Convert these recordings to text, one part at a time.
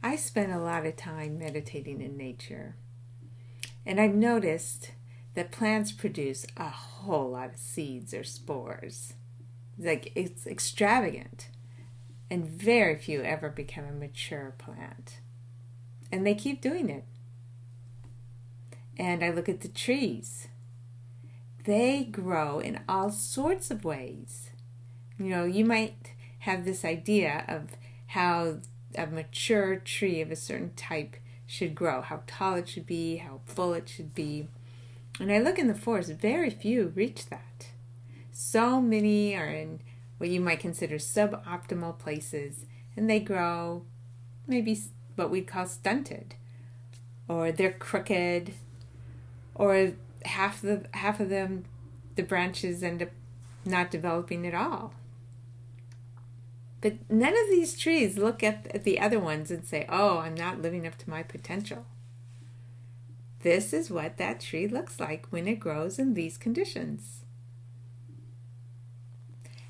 I spend a lot of time meditating in nature, and I've noticed that plants produce a whole lot of seeds or spores. Like, it's extravagant, and very few ever become a mature plant. And they keep doing it. And I look at the trees. They grow in all sorts of ways. You might have this idea of how a mature tree of a certain type should grow, how tall it should be, how full it should be. And I look in the forest, very few reach that. So many are in what you might consider suboptimal places, and they grow maybe what we'd call stunted, or they're crooked, or half of them, the branches end up not developing at all. But none of these trees look at the other ones and say, oh, I'm not living up to my potential. This is what that tree looks like when it grows in these conditions.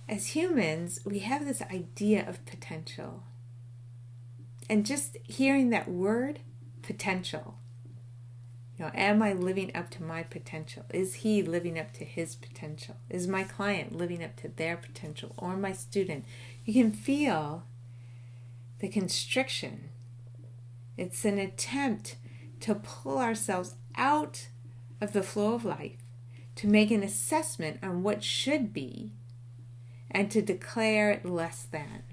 As humans, we have this idea of potential. And just hearing that word, potential, am I living up to my potential? Is he living up to his potential? Is my client living up to their potential? Or my student? You can feel the constriction. It's an attempt to pull ourselves out of the flow of life, to make an assessment on what should be, and to declare it less than.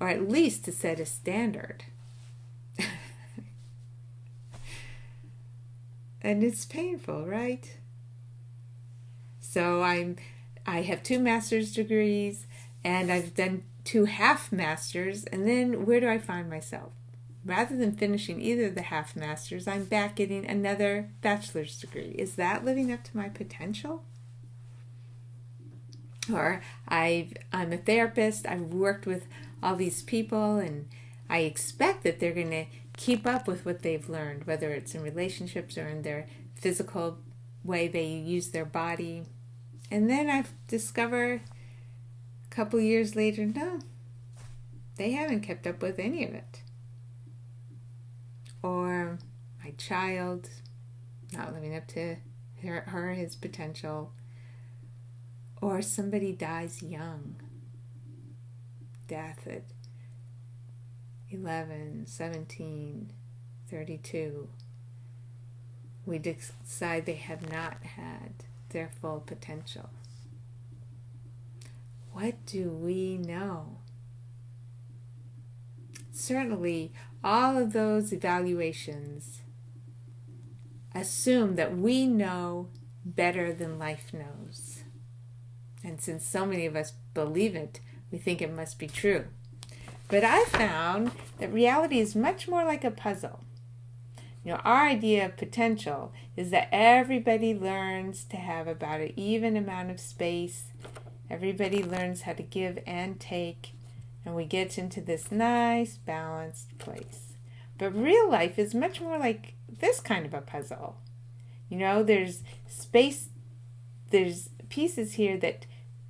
Or at least to set a standard. And it's painful, right? So I have 2 master's degrees, and I've done 2 half masters, and then where do I find myself? Rather than finishing either of the half masters, I'm back getting another bachelor's degree. Is that living up to my potential? Or I'm a therapist, I've worked with all these people, and I expect that they're going to keep up with what they've learned, whether it's in relationships or in their physical way they use their body. And then I've discovered a couple years later, no, they haven't kept up with any of it. Or my child not living up to his potential. Or somebody dies young. Death at 11, 17, 32. We decide they have not had their full potential. What do we know? Certainly, all of those evaluations assume that we know better than life knows. And since so many of us believe it, we think it must be true. But I found that reality is much more like a puzzle. Our idea of potential is that everybody learns to have about an even amount of space. Everybody learns how to give and take, and we get into this nice, balanced place. But real life is much more like this kind of a puzzle. There's space, there's pieces here that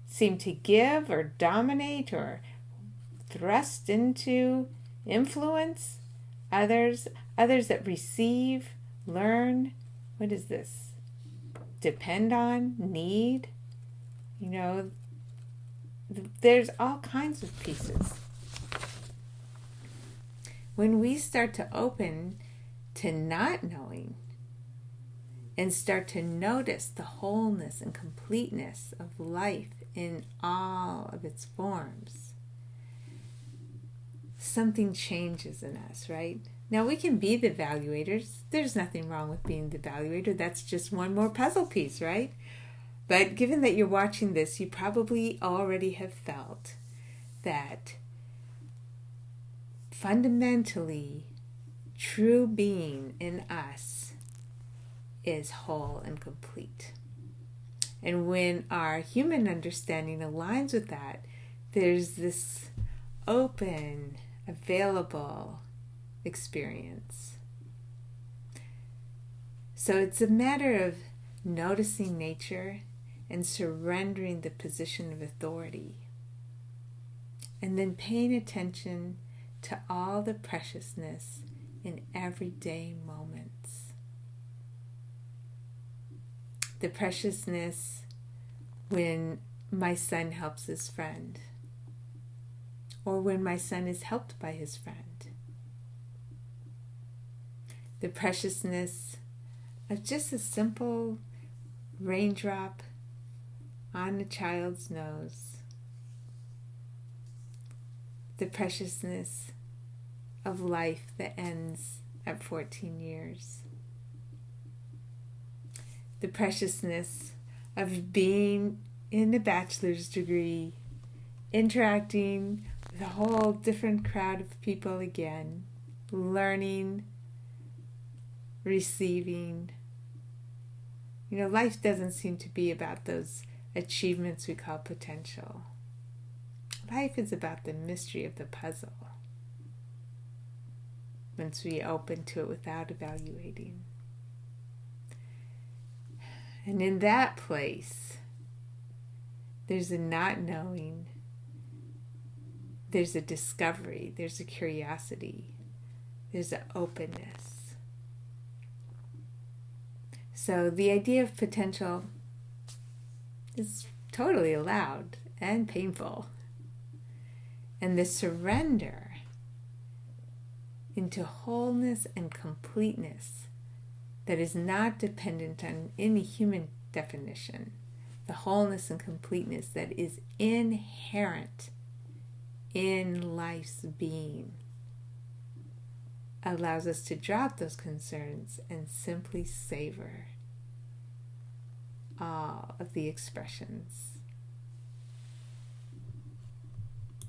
seem to give or dominate or thrust into influence. Others that receive, learn, what is this? Depend on, need. There's all kinds of pieces. When we start to open to not knowing and start to notice the wholeness and completeness of life in all of its forms, something changes in us, right? Now we can be the evaluators. There's nothing wrong with being the evaluator. That's just one more puzzle piece, right? But given that you're watching this, you probably already have felt that fundamentally true being in us is whole and complete. And when our human understanding aligns with that, there's this open, available experience. So it's a matter of noticing nature and surrendering the position of authority and then paying attention to all the preciousness in everyday moments. The preciousness when my son helps his friend, or when my son is helped by his friend. The preciousness of just a simple raindrop on a child's nose. The preciousness of life that ends at 14 years. The preciousness of being in a bachelor's degree, interacting with a whole different crowd of people again, learning, receiving. Life doesn't seem to be about those achievements we call potential. Life is about the mystery of the puzzle once we open to it without evaluating. And in that place, there's a not knowing, there's a discovery, there's a curiosity, there's an openness. So the idea of potential is totally allowed and painful. And the surrender into wholeness and completeness that is not dependent on any human definition, the wholeness and completeness that is inherent in life's being, allows us to drop those concerns and simply savor all of the expressions